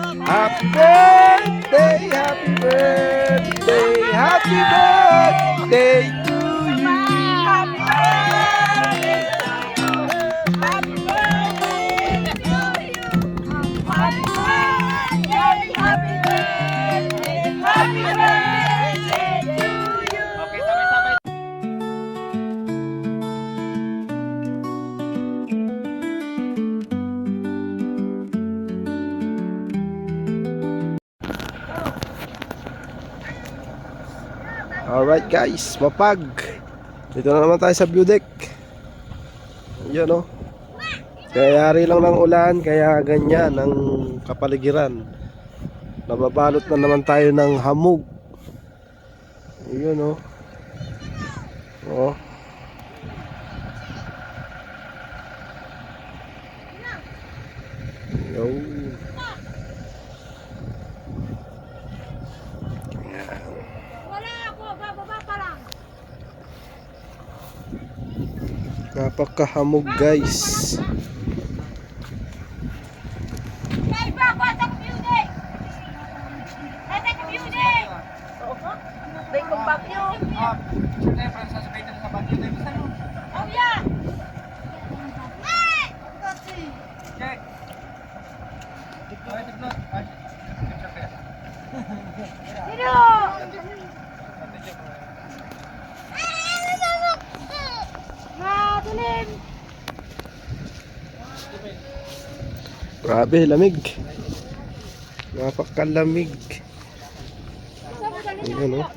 Happy birthday, happy birthday, happy birthday to you. Happy birthday to you. Happy birthday to you. Happy birthday, happy birthday, happy birthday to you. Okay, sabay-sabay. Alright guys, mapag. Dito na naman tayo sa view deck. Yan o. Kaya yari lang ng ulan, kaya ganyan ang kapaligiran. Nababalot na naman tayo ng hamog. Yun o. O. Yo. Wala ako, bababa pa lang. Napakahamog guys. Hey, bako, atak beauty. Atak beauty. May kumbakyo. Oh, yeah. Hey! Sino? Madulim. Grabe, lamig. Napakalamig. Ayan o.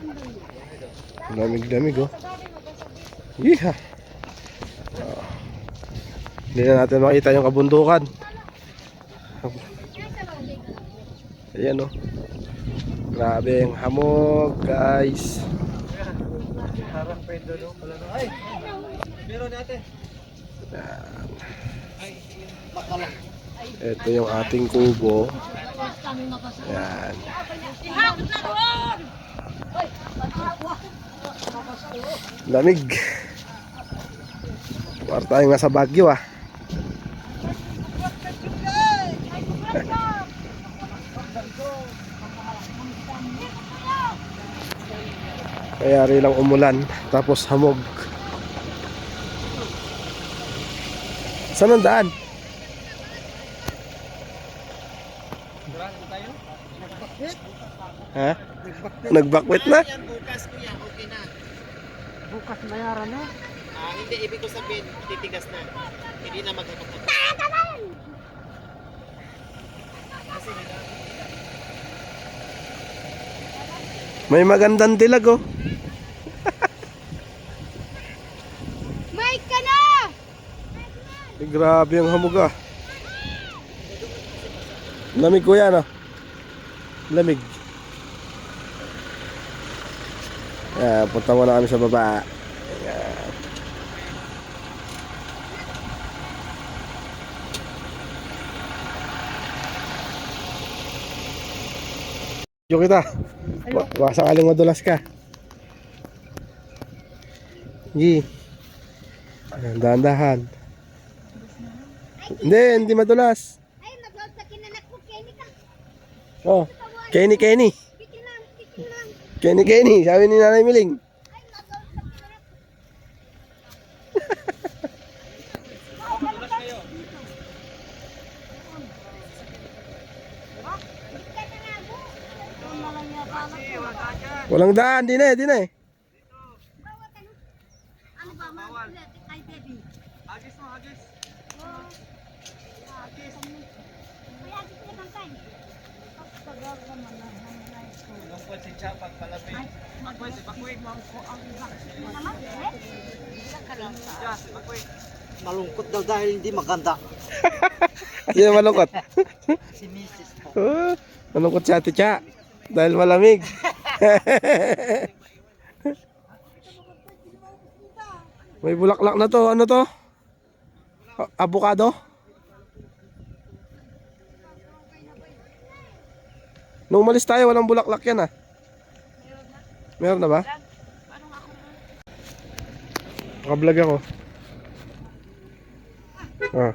Lamig-lamig o. Yeeha. Hindi na natin makita yung kabundukan. Ayan o. Grabe ang hamog guys. Ayan. Ito yung ating kubo. Ayan. Lamig. Para tayong nasa Baguio ah. Kaya rin lang umulan. Tapos hamog. Saan ang daan? Ha? Nagbakwit na? Bukas kuya, okay na. Bukas bayaran na. Hindi, ibig ko sabihin, titigas na. Hindi na magkakapag. May magandang dilag oh. Mike ka na! Grabe ang hamog ah. Lamig kuya no? Lamig. Punta muna kami sa baba. Ayan. Yung kita. Baka sakaling madulas ka. Gi. Dahan-dahan. Hindi madulas. Ay, nag-load sa kinanak ko, Kenny ka. Oh, Kenny. Bikinan. Kenny, sabi ni Nanay Miling. Ay, nag-load sa kinanak ko. Walang daan, di na eh. Ano ba, bawal. Kay baby. Hagis mo, hagis. Hagis. Kuya, hagis na kantay. Pagtagal ka man na nice ko. Lungkot si Cha pagpalapit. Bakwit, bakwit. Naman, eh? Cha, bakwit. Malungkot daw dahil hindi maganda. Sino malungkot? Si Mrs. po. Malungkot si Ate Cha. Dahil malamig. May bulaklak na to. Ano to? Avocado? Nung umalis tayo, walang bulaklak yan ah. Meron na ba? Naka-vlog ako. Ah.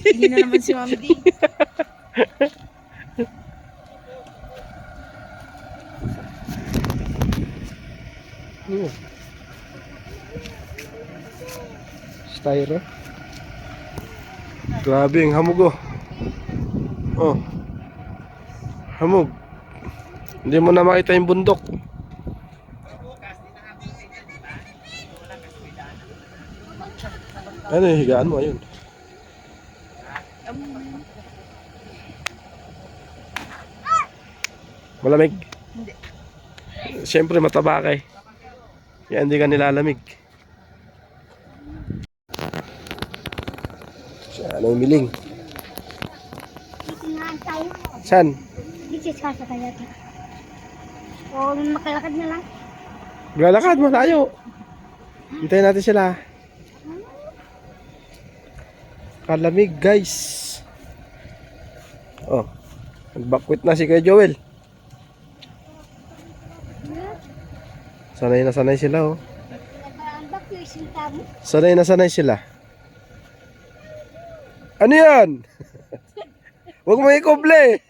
Hindi na naman si Mami D. Oh. Styro. Grabe ang hamog oh. Oh. Hamog. Hindi mo na makita yung bundok. Ano yung higaan mo? Ayun. Malamig? Hindi. Siyempre mataba ka eh. Kaya hindi ka nilalamig. Siya, ano yung miling? Tingnan tayo. Saan? Dito sa kaya ito. O makalakad na lang. Lalakad, malayo. Hintayin natin sila. Kalamig guys. Oh, nagbakwit na si Kuya Joel. Sanay na sanay sila oh. Ang bakyo yung tamo. Sanay na sanay sila. Ano yan? Huwag mo ikuble.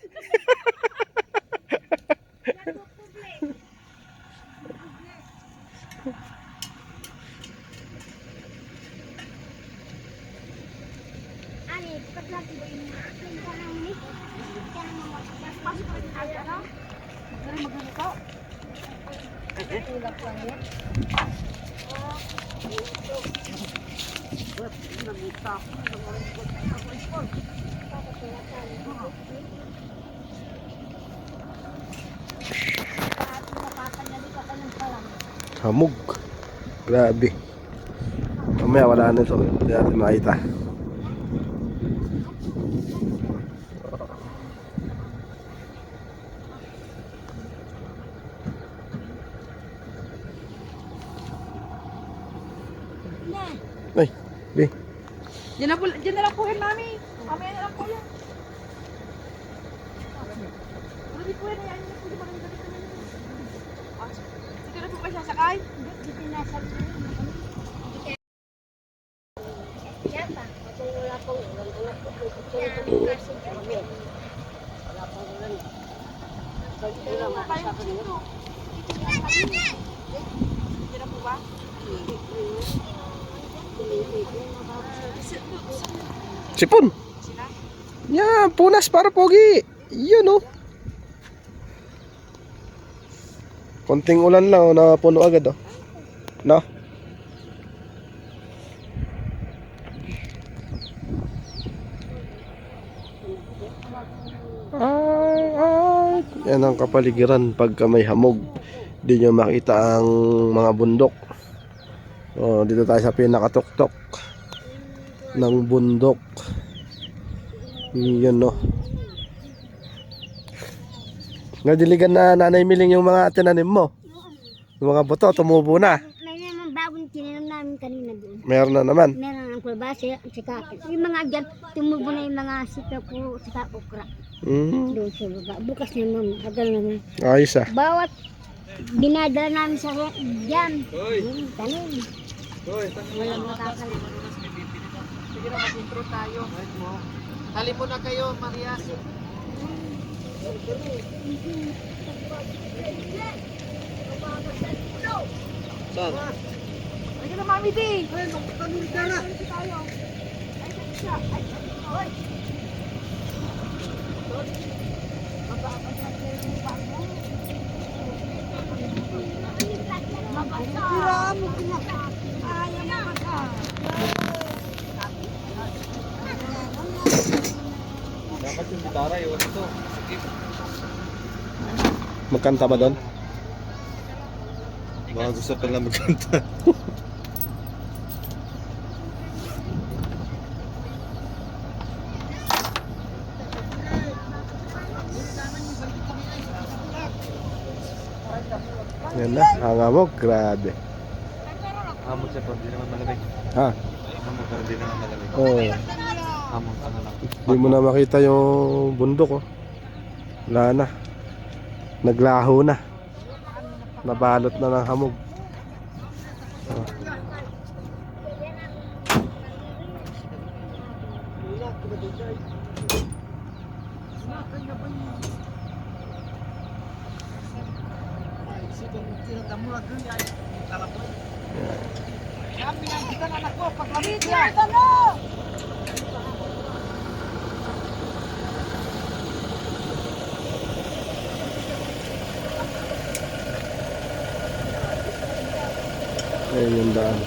Ani, pag natin ba yung parang ni? Kaya naman pasok ko yung ano? Maghanap. Tulak lang yan. Hamog. Grabe. Mamaya wala na ito. Hindi natin makita. Ay, be. Diyan na lang po yan, Mami. Mamaya na lang po yan. Hindi po yan. Ayan na po. Dito na po kayo sasakay? Dito na sa yata. Kung wala pong ulan, wala po po. Wala pong ulan. Dito na kayo dito. Dito na po ba? Sipon. Yan, punas para pogi. Yun oh. Konting ulan lang oh, napuno agad oh. No? Yan ang kapaligiran pagka may hamog. Di nyo makita ang mga bundok. Oh, dito tayo sa pinakatuktok ng bundok. Yun no. Nadiligan na Nanay Miling yung mga tinanim mo. Yung mga buto, tumubo na. May naman bawon tinanim namin kanina doon. Meron na naman. Meron ang kulbasa, sika. Yung mga dyan, tumubo na yung mga sika po, sika okra. Doon sa baba. Bukas naman, agal naman. Ayos ah. Bawat dinadala namin sa dyan. Tanim. Walang makakalit. Sige na, mag-intro tayo. Hali po na kayo, Maria. Saan? Ay, na Mami D. Dapat yung gitara, iwan ito. Sige. Magkanta ba doon? Mga gusto pala magkanta. Yan na, hangamog. Grabe. Hamon siya pero di naman malamig. Ha? Hamon pero di naman malamig. Oh. Hamon ka na lang. Di mo na makita yung bundok oh. Wala na. Naglaho na. Nabalot na ng hamog. Oh. Kami ang kita anak ko, paglamit Dito niya. ito no. Ayun yung daan.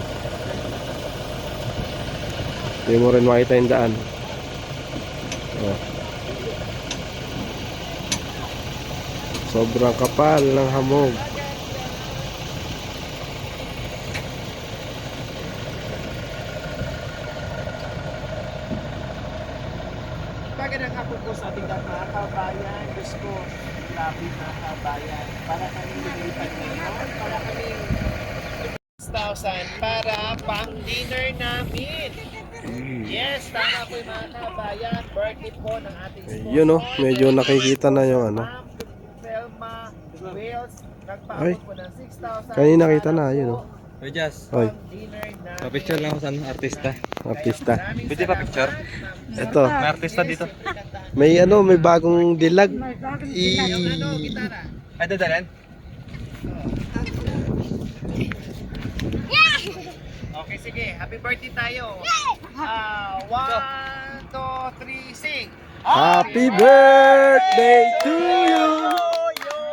Hindi mo rin makita yung daan. Oh. Sobrang kapal ng hamog. Magandang hapon po sa ating lahat mga kabayan. Diyos ko, grabe mga kabayan. Para kami lumipad ngayon, para kami 6,000 para pang dinner namin. Yes, tama po yung mga kabayan. Birthday po ng ating sponsor. Yun oh, medyo nakikita na yung ano. Ma'am Velma Wales. Ay, Nagpaabot po ng 6,000. kanina nakita na, yun oh. Uy, Jazz. Oy, Pang dinner namin. Pa-picture lang ako sa artista. artista. Maraming Pwede pa salamat, picture? ma'am. Ito, May artista dito. may ano, may bagong dilag. Yung ano, gitara. Ay, dadalan? Okay, sige. Happy birthday tayo. 1, 2, 3, sing. Happy birthday to you.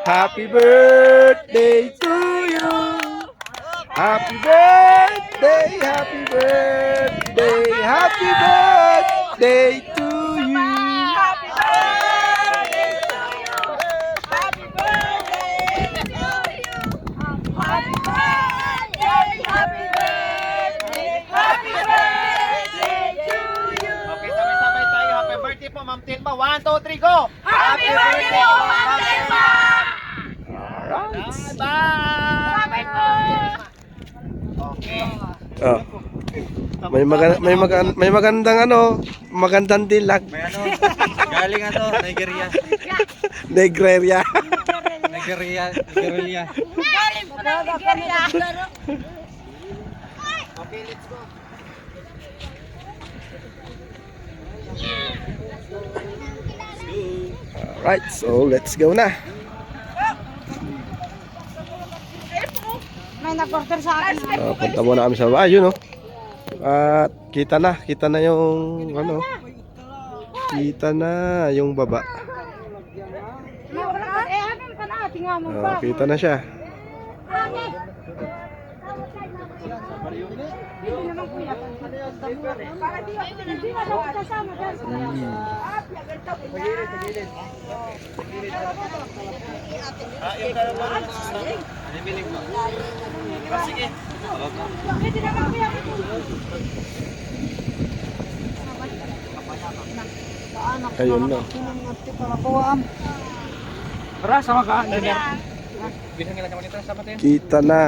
Happy birthday to you. Happy birthday, happy birthday, happy birthday to you. Happy birthday to you. Happy birthday to you. Happy birthday, happy birthday, happy birthday to you. Okay, sabay-sabay tayo. Happy birthday po, Ma'am Tilma. 1, 2, 3, go! Happy birthday po, Ma'am Telma. Bye! Bye! Okay. Oh. May magandang ano, magandang dilag. May ano? Galing ano? Nigeria. Negreria. Nigeria. Nigeria. Galing po ng Nigeria. Okay, let's go. Alright, so let's go na. May nag-order sa akin. Punta muna kami sa baba, yun oh. At kita na yung ano. Kita na yung baba. Ano ka na? Tingnan mo Oh, kita na siya. Hindi naman kuya. Para di na daw kasama dyan. Animili mo. Sige. Hindi naman kuya. Ayun na. Tara, sama ka. Bilang nila naman ito sa matin. Kita na.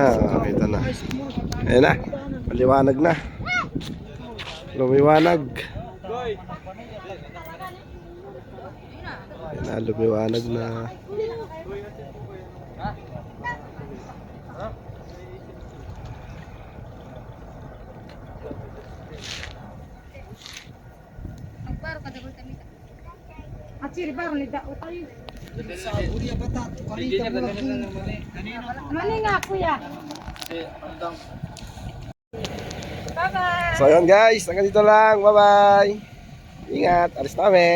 Ayun na. Maliwanag na. Lumiwanag. Ayun na, lumiwanag na. Achiri baru ni da utay. Mani nga kuya. Bye-bye. So yun guys, hanggang dito lang. Bye bye. Ingat, alis na kami.